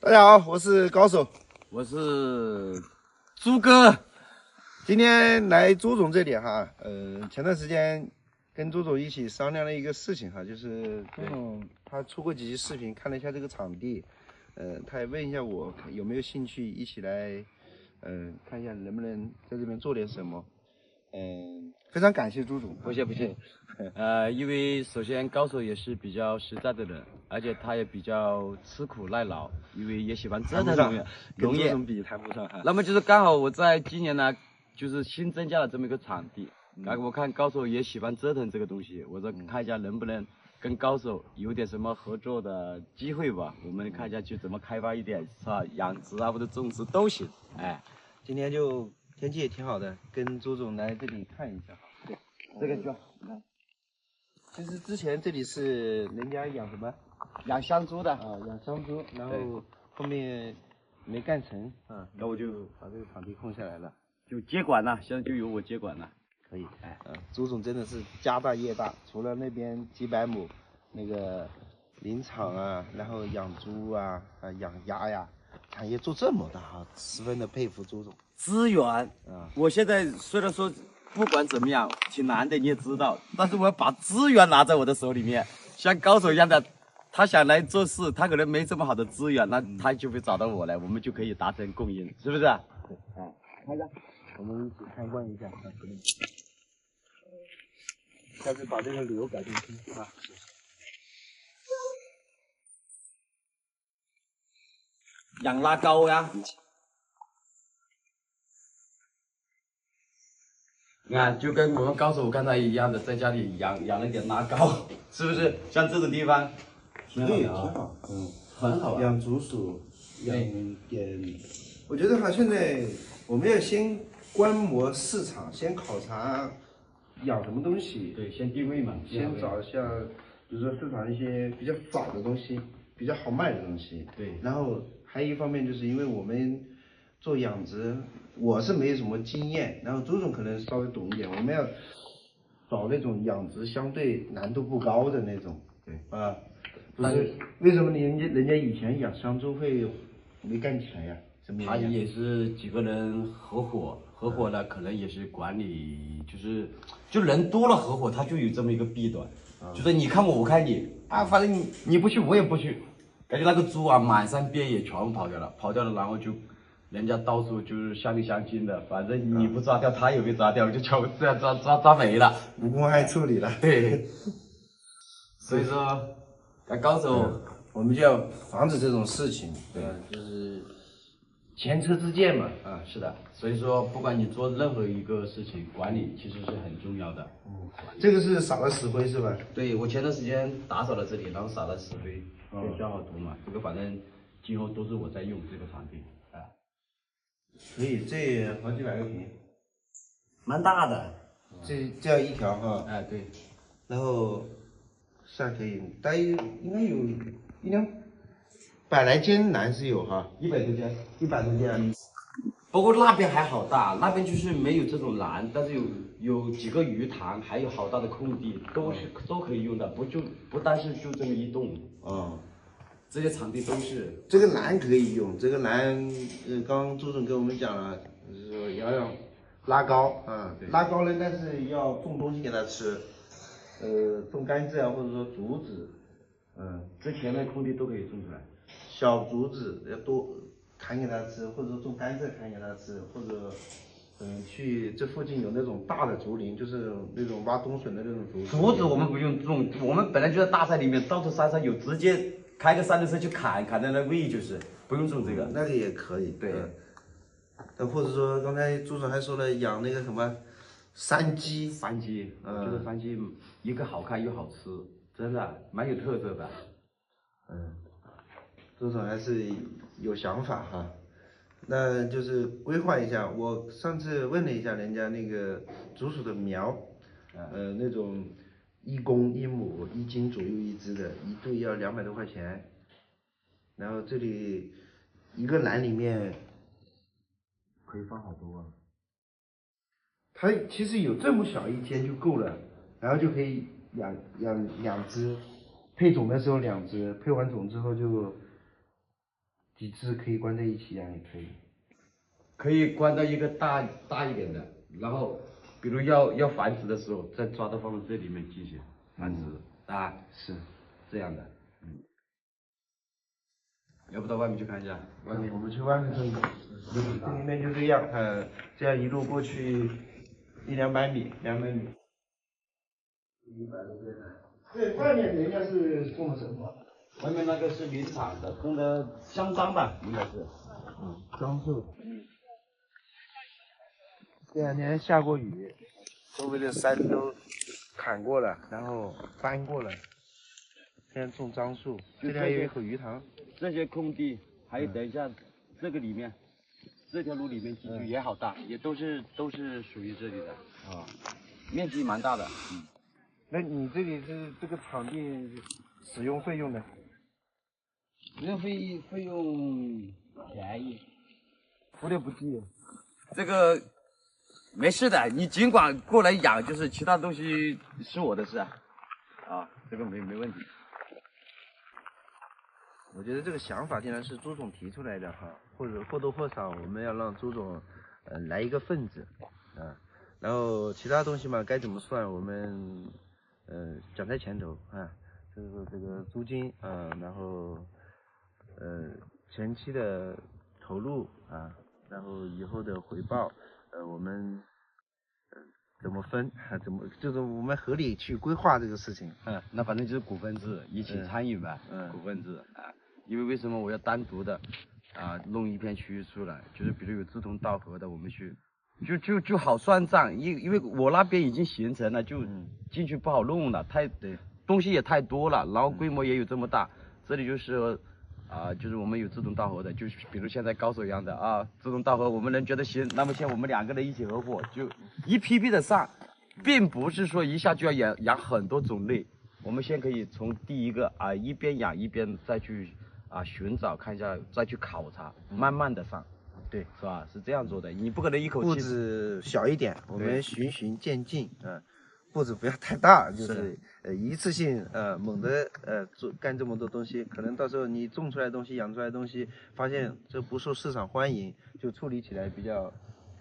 大家好，我是高手，我是朱哥。今天来朱总这里哈，前段时间跟朱总一起商量了一个事情哈，就是朱总他出过几期视频，看了一下这个场地，他也问一下我有没有兴趣一起来，看一下能不能在这边做点什么，非常感谢朱总，不谢，因为首先高手也是比较实在的人，而且他也比较吃苦耐劳，因为也喜欢折腾农业，比谈不上哈。那么就是刚好我在今年呢，就是新增加了这么一个场地，然后我看高手也喜欢折腾这个东西，我说看一下能不能跟高手有点什么合作的机会吧，我们看一下去怎么开发一点是吧，养殖啊或者种植都行，哎，今天就天气也挺好的，跟朱总来这里看一下哈。对，这个就其实之前这里是人家养什么？养香猪的啊，养香猪，然后后面没干成啊，然后我就把这个场地空下来了，就接管了，现在就由我接管了。可以，朱总真的是家大业大，除了那边几百亩那个林场啊，然后养猪啊，养鸭呀，产业做这么大哈，十分的佩服朱总。资源啊，我现在虽然说不管怎么样挺难的，你也知道，但是我要把资源拿在我的手里面，像高手一样的，他想来做事，他可能没这么好的资源，那他就会找到我来，我们就可以达成共赢，是不是？对，看一下，我们一起参观一下，下次把这个瘤改进去啊。养拉高呀。你看，就跟我们高手刚才一样的，在家里养了点拉高，是不是？像这种地方，对，挺好，很好养竹鼠，养点，我觉得哈，现在我们要先观摩市场，先考察养什么东西，对，先定位嘛，先找一下，比如说市场一些比较早的东西，比较好卖的东西，对，然后还有一方面就是因为我们做养殖，我是没有什么经验，然后朱总可能稍微懂一点，我们要找那种养殖相对难度不高的那种，对啊，不是为什么人家以前养香猪会没干起来呀？什么原因？他也是几个人合伙了，可能也是管理，就人多了合伙，他就有这么一个弊端，就是你看我，我看你啊，反正你不去，我也不去，感觉那个猪啊满山遍野全部跑掉了，然后就人家到处就是相亲相亲的，反正你不抓掉，他也被抓掉，就全部这样抓没了，无公害处理了。对，所以说，高手，我们就要防止这种事情，对，就是前车之鉴嘛。是的，所以说不管你做任何一个事情，管理其实是很重要的。这个是撒了石灰是吧？对，我前段时间打扫了这里，然后撒了石灰，先消好毒嘛。这个反正今后都是我在用这个场地，可以，这好几百个平，蛮大的。这样一条哈。对。然后是还可以，大约应该有100来间栏是有哈100多间，100多间。不过那边还好大，那边就是没有这种栏，但是有几个鱼塘，还有好大的空地，都可以用的，不单是就这么一栋。这些场地都是。这个栏可以用，这个栏刚刚朱总跟我们讲了，就是说要拉高啊，拉高呢，但是要种东西给它吃，种甘蔗啊，或者说竹子，之前的空地都可以种出来。小竹子要多砍给它吃，或者说种甘蔗砍给它吃，或者去这附近有那种大的竹林，就是那种挖冬笋的那种竹子。竹子我们不用种，我们本来就在大山里面，到处山上有，直接开个三轮车去砍在那喂，就是不用种这个。那个也可以。对。或者说刚才朱总还说了养那个什么山鸡。山鸡，我觉得山鸡一个好看又好吃，真的蛮有特色的。朱总还是有想法哈，那就是规划一下。我上次问了一下人家那个竹鼠的苗，那种1公1母1斤左右一只的，一对要200多块钱。然后这里一个篮里面可以放好多啊。它其实有这么小一间就够了，然后就可以养2只，配种的时候2只，配完种之后就几只可以关在一起养也可以。可以关到一个大一点的，然后比如要繁殖的时候，再抓到放到这里面进行繁殖啊，是这样的。要不到外面去看一下？外面我们去外面看，这里面就这样，这样一路过去100-200米，200米。对，外面人家是种的什么？外面那个是林场的，种的香樟吧，应该是。樟树。这2天下过雨，周围的山都砍过了，然后翻过了。现在种樟树，这里还有一口鱼塘。这些空地，还有等一下这个里面，这条路里面进去也好大，也都是属于这里的啊，面积蛮大的。那你这里是这个场地使用费用呢？使用费用便宜，不得不计。这个没事的，你尽管过来养，就是其他东西是我的事啊，这个没问题。我觉得这个想法既然是朱总提出来的哈，或者或多或少我们要让朱总来一个份子啊，然后其他东西嘛该怎么算我们讲在前头啊，就是说这个租金然后前期的投入啊，然后以后的回报我们怎么分就是我们合理去规划这个事情。那反正就是股份制，一起参与呗。股份制啊，因为为什么我要单独的弄一片区域出来，就是比如有志同道合的，我们去就好算账，因为我那边已经形成了，就进去不好弄了，东西也太多了，然后规模也有这么大，这里就是就是我们有志同道合的，就是比如现在高手一样的志同道合，我们能觉得行，那么像我们2个人一起合伙，就一批批的上，并不是说一下就要养很多种类，我们先可以从第一个一边养一边再去寻找看一下，再去考察，慢慢的上，对，是吧？是这样做的，你不可能一口气。步子小一点，我们循序渐进步子不要太大，就是一次性猛的干这么多东西，可能到时候你种出来的东西、养出来的东西，发现这不受市场欢迎，就处理起来比较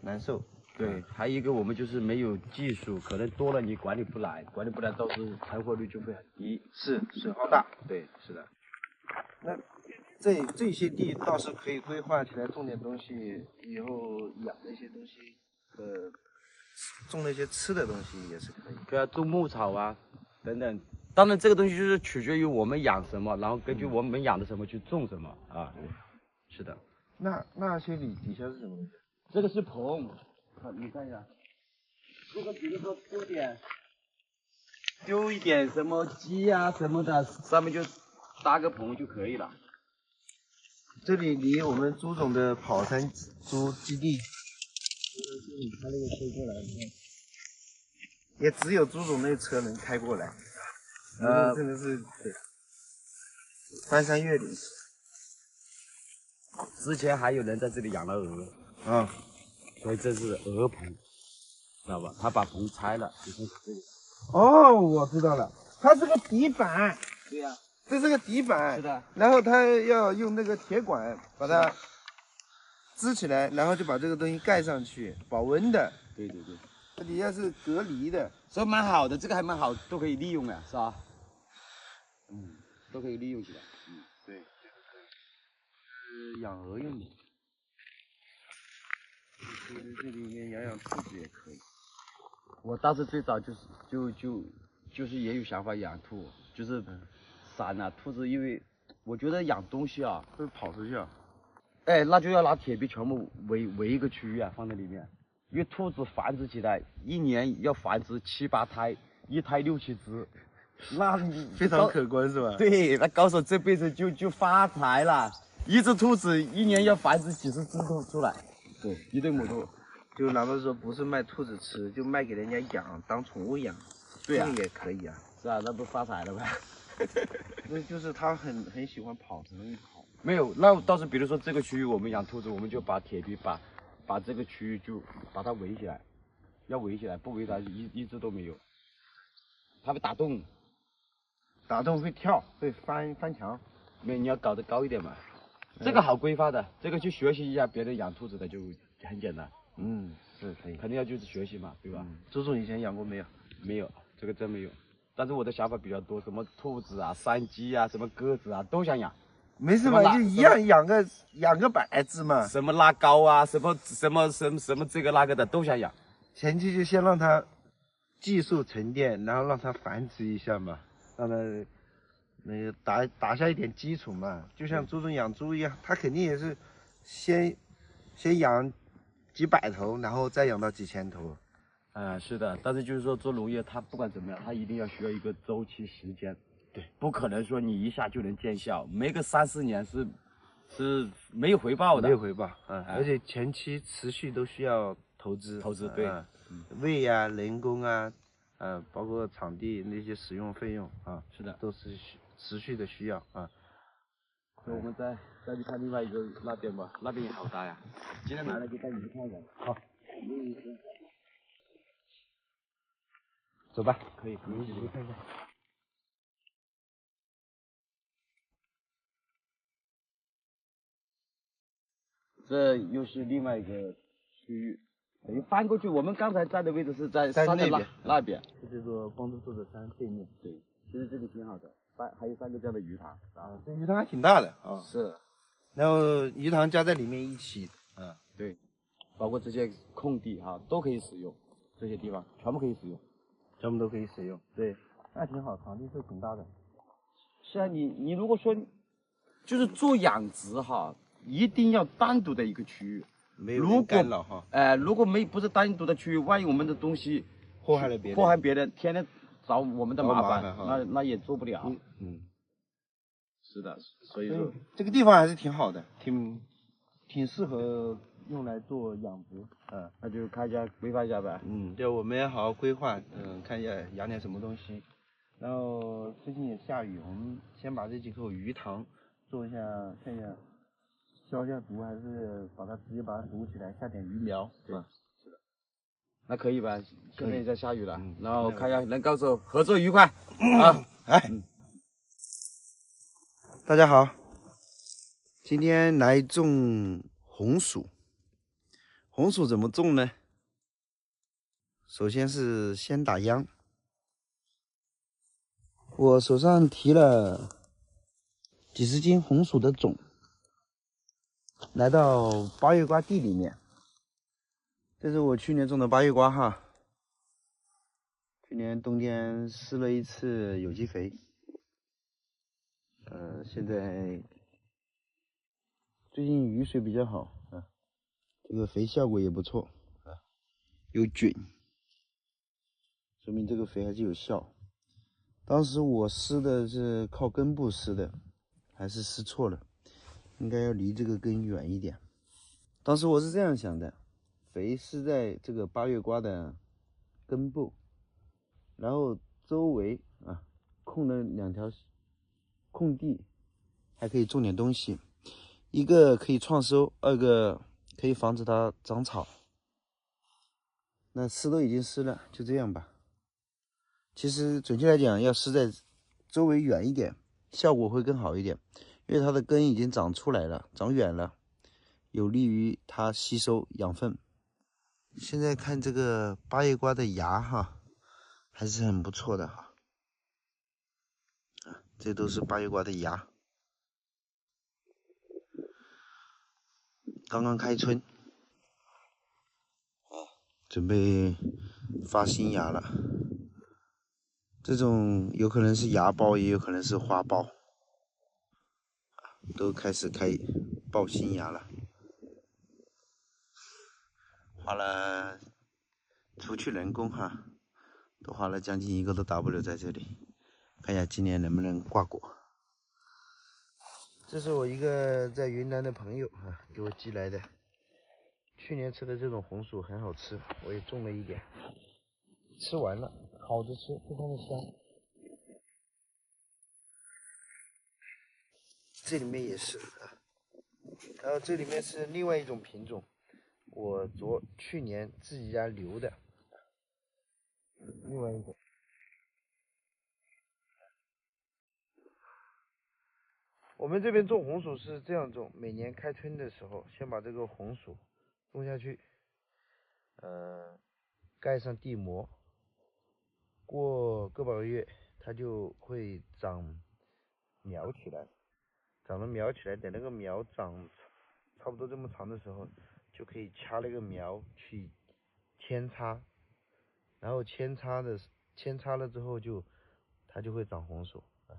难受。对，还有一个我们就是没有技术，可能多了你管理不来，到时候成活率就会很低，是损耗大。对，是的。那这些地倒是可以规划起来，种点东西，以后养那些东西，种那些吃的东西也是可以。对啊，种牧草等等。当然，这个东西就是取决于我们养什么，然后根据我们养的什么去种什么是的。那些底下是什么东西？这个是棚，你看一下，这个比如说丢一点什么鸡什么的，上面就搭个棚就可以了。这里离我们朱总的跑山猪基地，他那个车过来，你看，也只有朱总那车能开过来，真的是翻山越岭。之前还有人在这里养了鹅，所以这是鹅棚，知道吧？他把棚拆了，就从这里。哦，我知道了，它是个底板。对呀。这是个底板，是的，然后他要用那个铁管把它支起来，然后就把这个东西盖上去，保温的。对，这底下是隔离的，所以蛮好的，这个还蛮好，都可以利用的，是吧？都可以利用起来。对，是养鹅用的。其实这里面养兔子也可以。我当时最早就是也有想法养兔，就是散兔子，因为我觉得养东西会跑出去那就要拿铁皮全部围一个区域放在里面，因为兔子繁殖起来一年要繁殖7、8胎，一胎6、7只，那非常可观是吧？对，那高手这辈子就发财了，一只兔子一年要繁殖几十只兔出来，对，一对母兔，就哪怕说不是卖兔子吃，就卖给人家养当宠物养，对这个也可以是那不发财了呗？那就是他很喜欢跑，很容易跑。没有，那倒是比如说这个区域我们养兔子，我们就把铁皮把这个区域就把它围起来，要围起来，不围它一只都没有。它会打洞，打洞会跳，会翻墙。没有，你要搞得高一点嘛。这个好规划的，这个去学习一下别人养兔子的就很简单。是可以。肯定要就是学习嘛，对吧？周总以前养过没有？没有，这个真没有。但是我的想法比较多，什么兔子啊、山鸡啊、什么鸽子啊都想养。没事嘛，就一样养个100只嘛。什么拉高啊，什么这个那个的都想养。前期就先让它技术沉淀，然后让它繁殖一下嘛，让它那个打下一点基础嘛。就像周总养猪一样，他肯定也是先养几百头，然后再养到几千头。是的，但是就是说做农业，它不管怎么样，它一定要需要一个周期时间。对，不可能说你一下就能见效，没个3、4年是没有回报的。没有回报，而且前期持续都需要投资，对，喂呀、人工啊，包括场地那些使用费用啊，是的，都是持续的需要啊。所以我们再去看另外一个那边吧，那边也好大呀。今天来了就带你去看看。好，走吧，可以，你一起去看看。这又是另外一个区域，等于翻过去。我们刚才站的位置是在山的那边，这叫做光秃秃的山背面。对，其实这里挺好的，还有3个这样的鱼塘。这鱼塘还挺大的啊。是，然后鱼塘加在里面一起，对，包括这些空地都可以使用，这些地方全部可以使用，全部都可以使用。对，那挺好，场地是挺大的。是啊，你如果说就是做养殖一定要单独的一个区域，没有人干扰如果不是单独的区域，万一我们的东西祸害别人，天天找我们的麻烦，那也做不了。是的，所以说这个地方还是挺好的，挺适合用来做养殖。那就看一下规划一下呗。就我们要好好规划，看一下养点什么东西。然后最近也下雨，我们先把这几口鱼塘做一下，看一下消一下毒，还是直接把它堵起来，下点鱼苗，对吧？是的。那可以吧？现在也在下雨了，然后看一下能够合作愉快啊！大家好，今天来种红薯。红薯怎么种呢？首先是先打秧。我手上提了几十斤红薯的种，来到八月瓜地里面。这是我去年种的八月瓜去年冬天施了一次有机肥，现在最近雨水比较好这个肥效果也不错有菌，说明这个肥还是有效。当时我施的是靠根部施的，还是施错了，应该要离这个根远一点。当时我是这样想的，肥施在这个八月瓜的根部，然后周围空了2条空地，还可以种点东西，一个可以创收，二个可以防止它长草。那施都已经施了，就这样吧。其实准确来讲，要施在周围远一点，效果会更好一点，因为它的根已经长出来了，长远了，有利于它吸收养分。现在看这个八叶瓜的芽还是很不错的这都是八叶瓜的芽，刚刚开春准备发新芽了。这种有可能是芽苞，也有可能是花苞，都开始爆新芽了。花了除去人工都花了将近1个多 W 在这里，看一下今年能不能挂果。这是我一个在云南的朋友给我寄来的，去年吃的这种红薯很好吃，我也种了一点，吃完了，烤着吃，非常的香。这里面也是然后这里面是另外一种品种，我去年自己家留的，另外一种。我们这边种红薯是这样种，每年开春的时候，先把这个红薯种下去，盖上地膜，过个把月，它就会长苗起来，长了苗起来，等那个苗长差不多这么长的时候，就可以掐那个苗去扦插，然后扦插了之后它就会长红薯啊，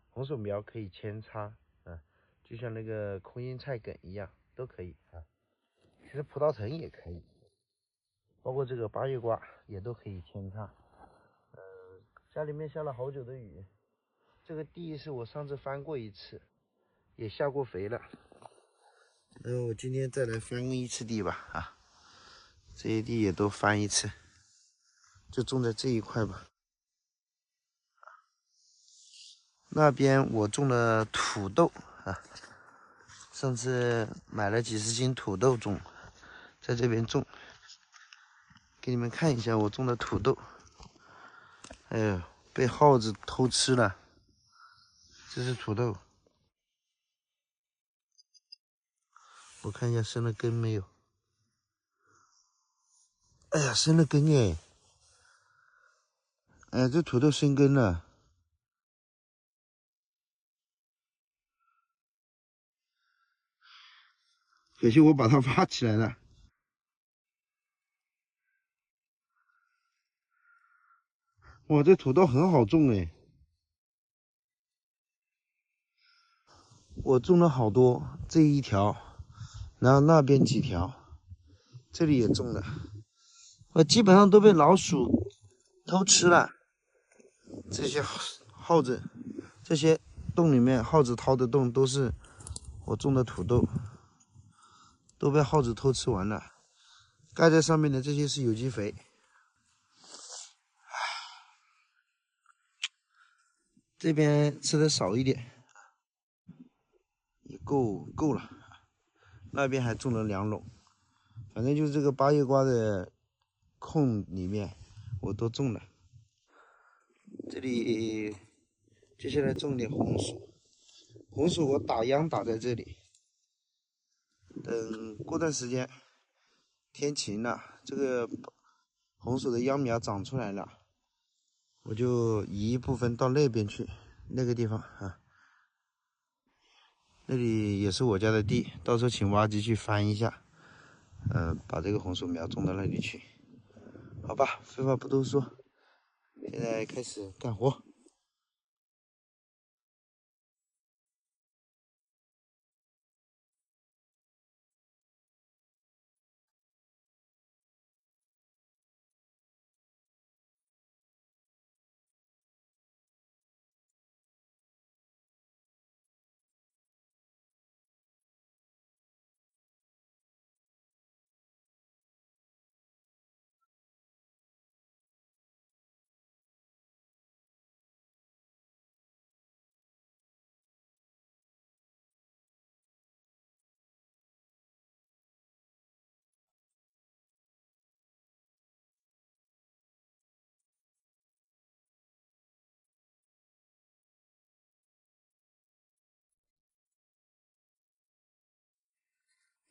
红薯苗可以扦插啊，就像那个空心菜梗一样，都可以啊。其实葡萄藤也可以，包括这个八叶瓜也都可以扦插。家里面下了好久的雨，这个地是我上次翻过一次，也下过肥了。然后我今天再来翻一次地吧啊，这些地也都翻一次，就种在这一块吧。那边我种了土豆啊，上次买了几十斤土豆种，在这边种，给你们看一下我种的土豆。哎呦，被耗子偷吃了。这是土豆，我看一下生了根没有。哎呀，生了根哎！哎，这土豆生根了。可惜我把它挖起来了。哇，这土豆很好种哎！我种了好多，这一条，然后那边几条，这里也种了。我基本上都被老鼠偷吃了。这些耗子，这些洞里面耗子掏的洞都是我种的土豆，都被耗子偷吃完了。盖在上面的这些是有机肥。这边吃的少一点，也够了。那边还种了2垄，反正就是这个八叶瓜的空里面我都种了。这里接下来种点红薯，红薯我打秧打在这里，等过段时间天晴了，这个红薯的秧苗长出来了，我就移一部分到那边去，那个地方啊，那里也是我家的地，到时候请挖机去翻一下，把这个红薯苗种到那里去。好吧，废话不多说，现在开始干活。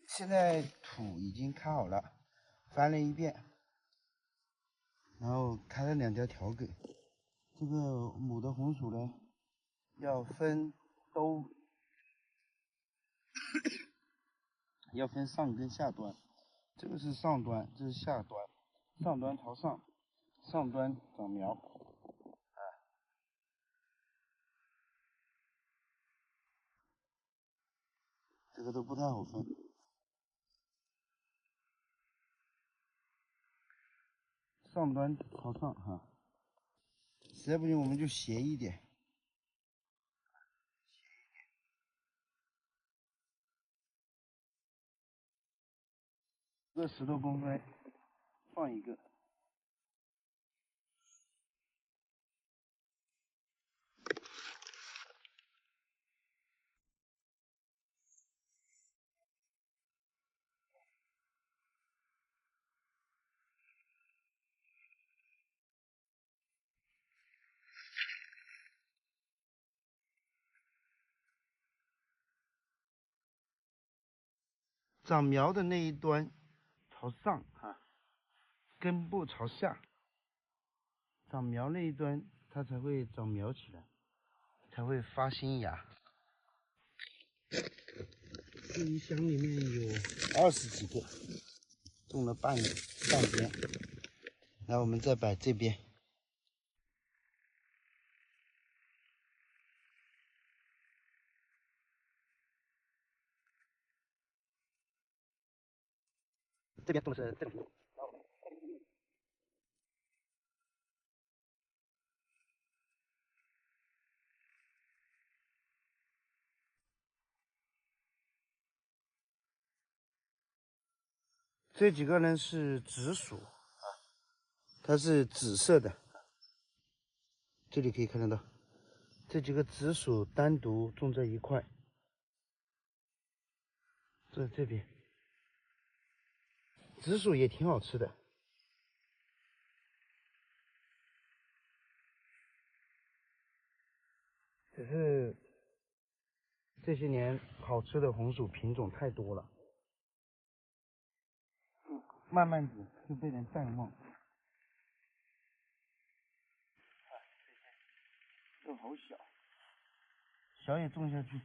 现在土已经开好了，翻了一遍，然后开了2条条梗。这个母的红薯呢，要分都要分上跟下端，这个是上端，这是下端，上端朝上，上端长苗。这个都不太好分，上端朝上哈，实在不行我们就斜一点。这个石头崩开，放一个。长苗的那一端朝上哈，根部朝下。长苗那一端它才会长苗起来，才会发新芽。这一箱里面有20几个，种了半边。来，我们再摆这边。这边种的是这种。这几个呢是紫薯啊，它是紫色的。这里可以看得到，这几个紫薯单独种在一块，在这边。紫薯也挺好吃的，只是这些年好吃的红薯品种太多了，慢慢子就被人淡忘。都好小，小也种下去，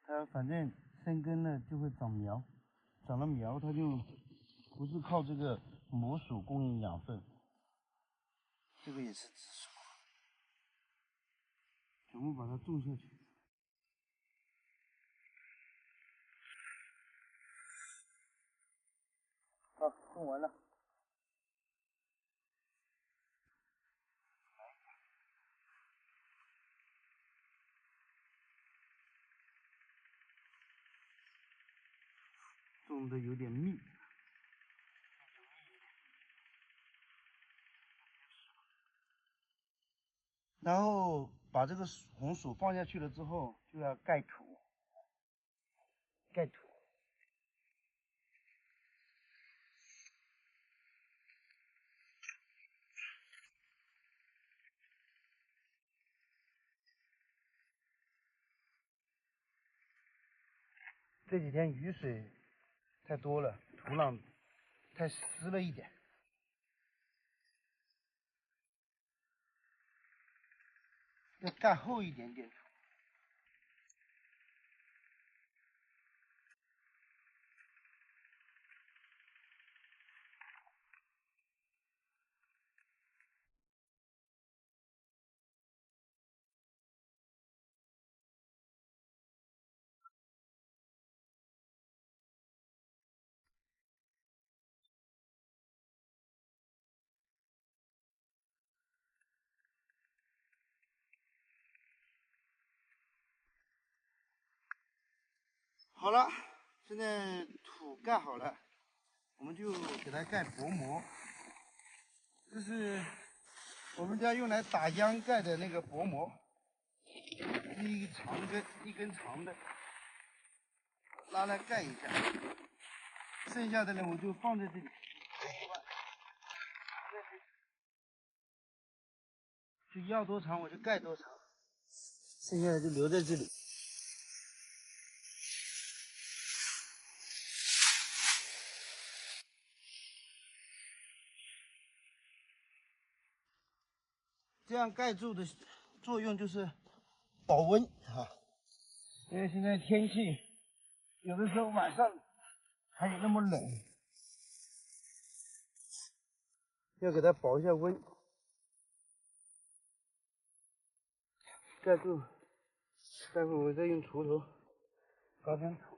它反正生根了就会长苗，长了苗它就不是靠这个母薯供应养分。这个也是紫薯，全部把它种下去。好，种完了。种的有点密。然后把这个红薯放下去了之后，就要盖土，盖土。这几天雨水太多了，土壤太湿了一点，要盖厚一点点土。好了，现在土盖好了，我们就给它盖薄膜。这是我们家用来打秧盖的那个薄膜，一根长的，拉来盖一下。剩下的呢，我就放在这里，就要多长我就盖多长，剩下的就留在这里。这样盖住的作用就是保温啊，因为现在天气有的时候晚上还有那么冷，要给它保一下温。盖住，待会儿我再用锄头搞点土，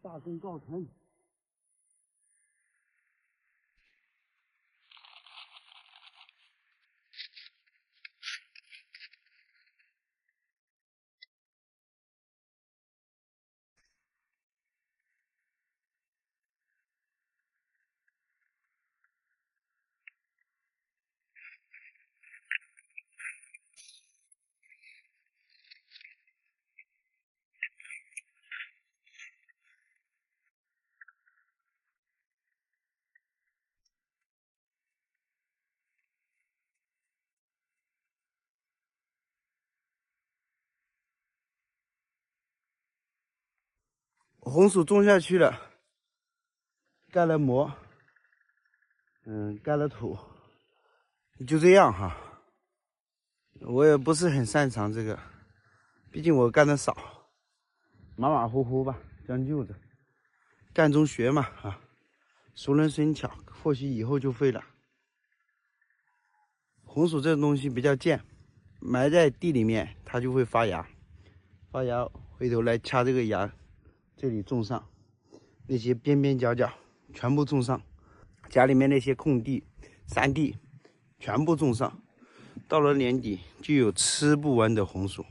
大功告成。红薯种下去了，盖了膜，盖了土，就这样哈。我也不是很擅长这个，毕竟我干的少，马马虎虎吧，将就着，干中学嘛啊，熟能生巧，或许以后就会了。红薯这种东西比较贱，埋在地里面它就会发芽，发芽回头来掐这个芽，这里种上，那些边边角角全部种上，家里面那些空地、山地全部种上。到了年底就有吃不完的红薯。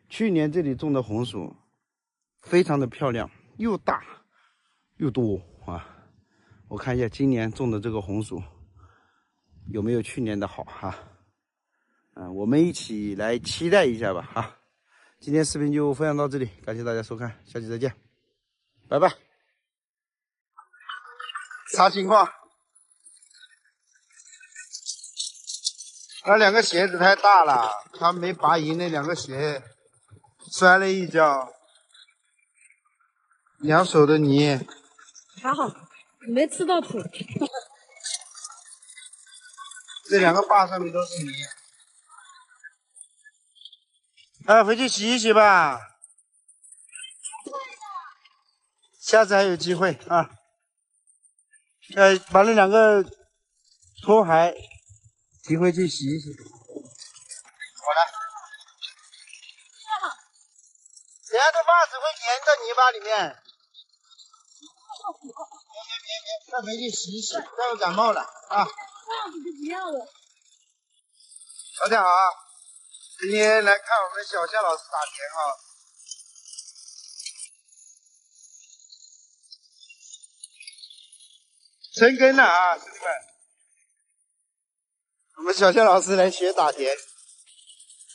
去年这里种的红薯非常的漂亮，又大又多啊！我看一下今年种的这个红薯有没有去年的好哈？我们一起来期待一下吧哈！今天视频就分享到这里，感谢大家收看，下期再见，拜拜。啥情况？那两个鞋子太大了，他没拔赢那两个鞋，摔了一跤，两手的泥。还好，没吃到土。这两个把上面都是泥。回去洗一洗吧，下次还有机会啊。把那两个拖鞋提回去洗一洗。我来。等下这袜子会粘在泥巴里面。别，再回去洗一洗，待会感冒了啊。袜子就不要了。大家好啊，今天来看我们小夏老师打田啊。生根了啊，兄弟们！我们小夏老师来学打田。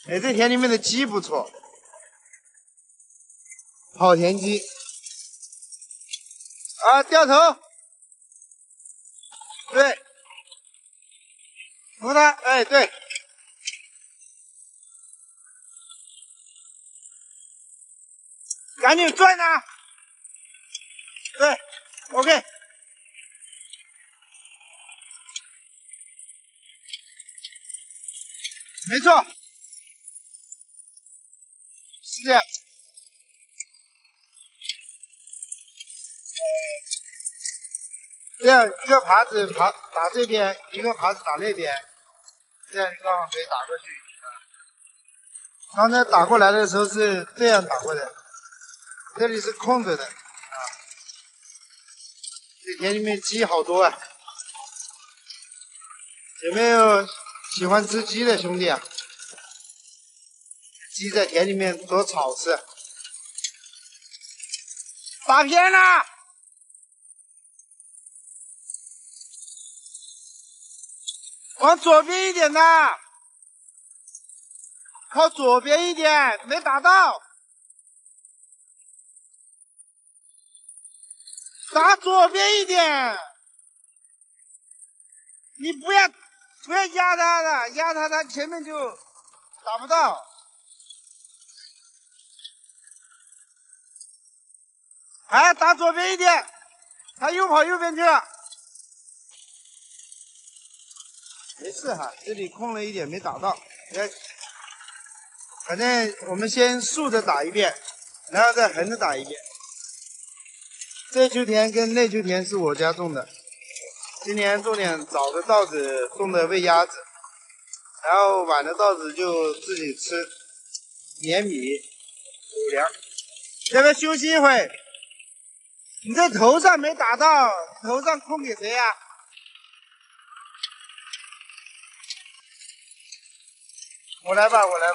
这田里面的鸡不错，跑田鸡。掉头，对，扶它，对，赶紧转它，对 ，OK， 没错，是这样。这样一个耙子打这边，一个耙子打那边，这样就刚好可以打过去。刚才打过来的时候是这样打过的，这里是空着的啊。这田里面鸡好多啊，有没有喜欢吃鸡的兄弟啊？鸡在田里面多草吃。打偏了。往左边一点的，靠左边一点，没打到，打左边一点，你不要压他了，压他他前面就打不到，打左边一点，他又跑右边去了。没事哈，这里空了一点没打到，反正我们先竖着打一遍，然后再横着打一遍。这秋田跟那秋田是我家种的，今年种点早的稻子种的喂鸭子，然后晚的稻子就自己吃，碾米、狗粮。这边休息一会，你这头上没打到，头上空给谁呀？我来吧，我拿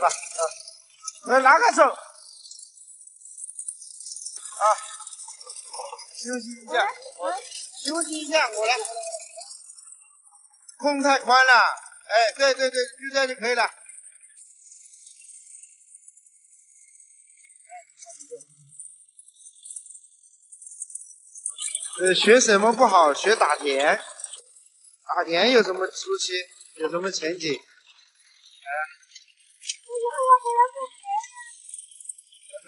个手，休息一下，休息一下，我来。空太宽了，对，就这样就可以了。学什么不好？学打田。打田有什么出息？有什么前景？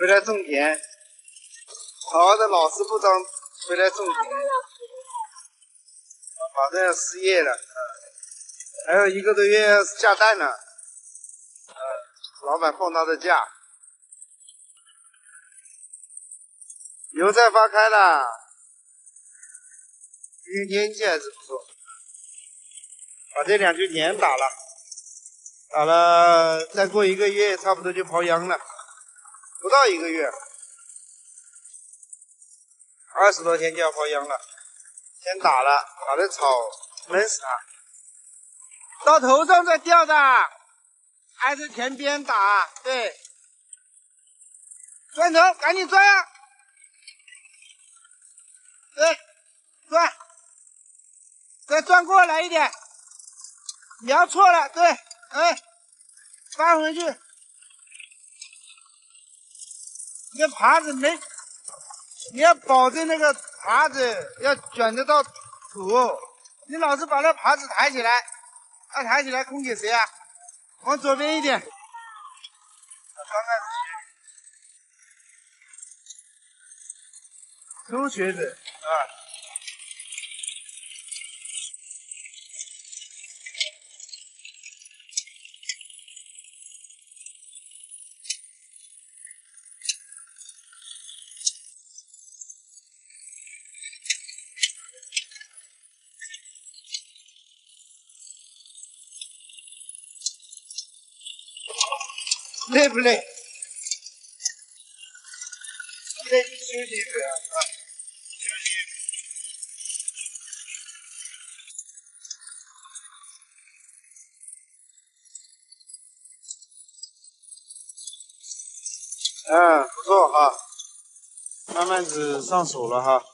回来种田。好的老师部长回来种田，马上要失业了，还有1个多月要下蛋了，老板放他的假，油菜花开了，今天天气还是不错，把这2句田打了，再过1个月差不多就抛秧了，不到1个月，20多天就要抛秧了。先打的草闷死它，到头上再吊的，挨着田边打，对，转头赶紧转呀，对，转，再转过来一点，瞄错了，对，哎，翻回去，你的耙子没。你要保证那个耙子要卷得到土，你老是把那耙子抬起来，抬起来空给谁啊？往左边一点，刚开始初学者啊。累不累？累就休息一会儿啊，休息。不错哈，慢慢子上手了哈。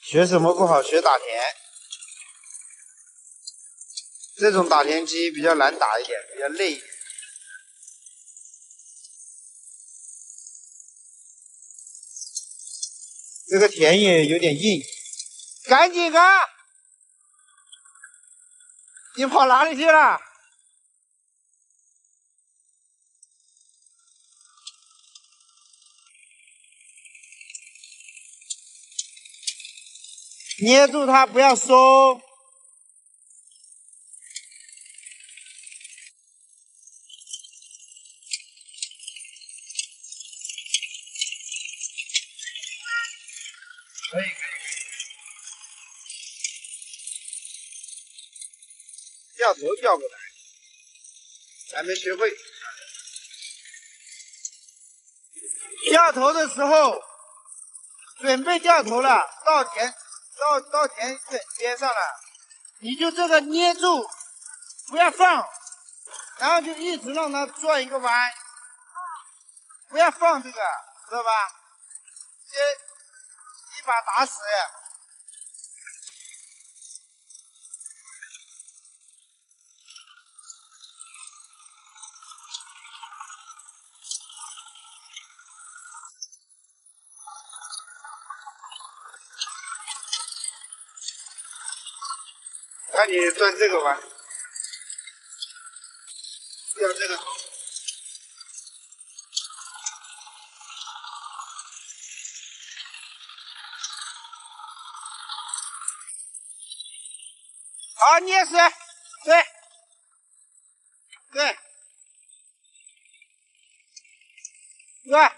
学什么不好？学打田。这种打田机比较难打一点，比较累一点。这个田也有点硬，赶紧啊！你跑哪里去了？捏住它，不要松。可以。掉头掉不来，还没学会。掉头的时候，准备掉头了，到田边上了，你就这个捏住，不要放，然后就一直让它转一个弯，不要放这个，知道吧？先一把打死。看你转这个弯，掉这个头。好，捏死，对，对，对，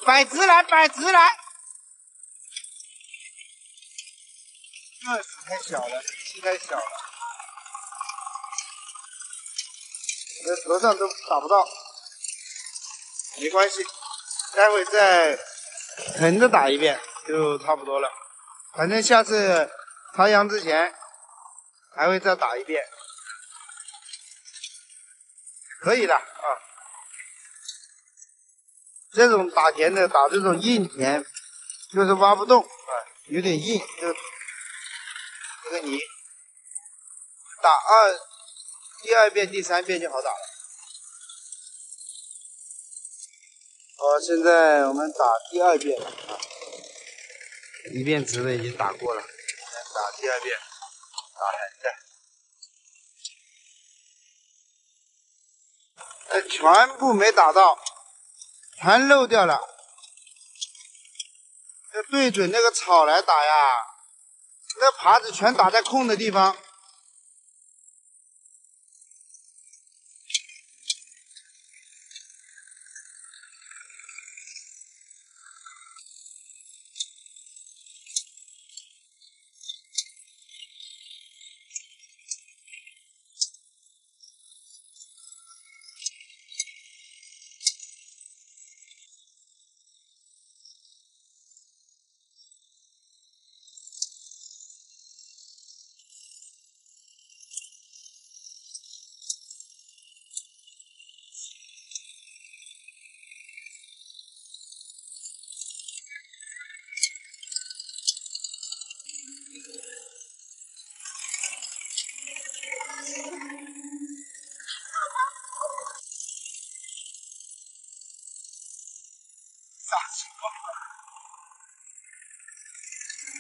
摆直来，摆直来。个子太小了，力气太小了，我的头上都打不到，没关系，待会再横着打一遍就差不多了。反正下次插秧之前还会再打一遍，可以的啊。这种打田的打这种硬田，就是挖不动啊，有点硬，就这个泥打第二遍、第三遍就好打了。好，现在我们打第二遍啊，一遍直的已经打过了，再打第二遍，打横的。全部没打到，全漏掉了。要对准那个草来打呀，那耙子全打在空的地方。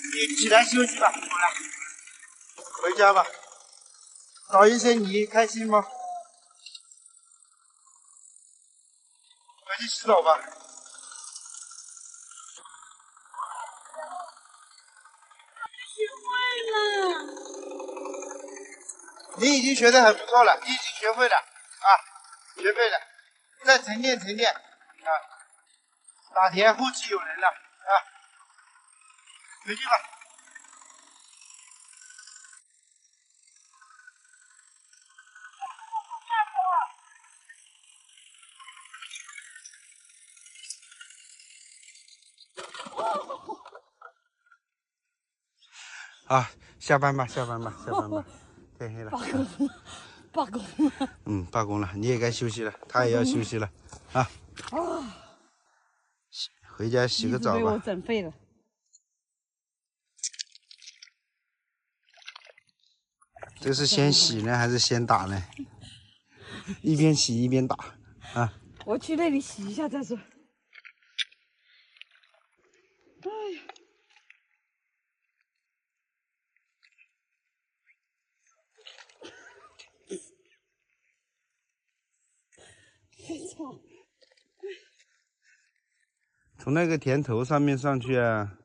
你起来休息吧，好了，回家吧。倒一身泥，开心吗？回去洗澡吧。学会了。你已经学得很不错了，你已经学会了啊，学会了，再沉淀沉淀啊。打田后期有人了啊，回去吧。啊，下班吧，下班吧，下班吧，天黑了。罢工了，罢工了。罢工了，你也该休息了，他也要休息了啊。回家洗个澡被我吧。整废了。这是先洗呢，还是先打呢？一边洗一边打啊。我去那里洗一下再说。哎呀！从那个田头上面上去啊。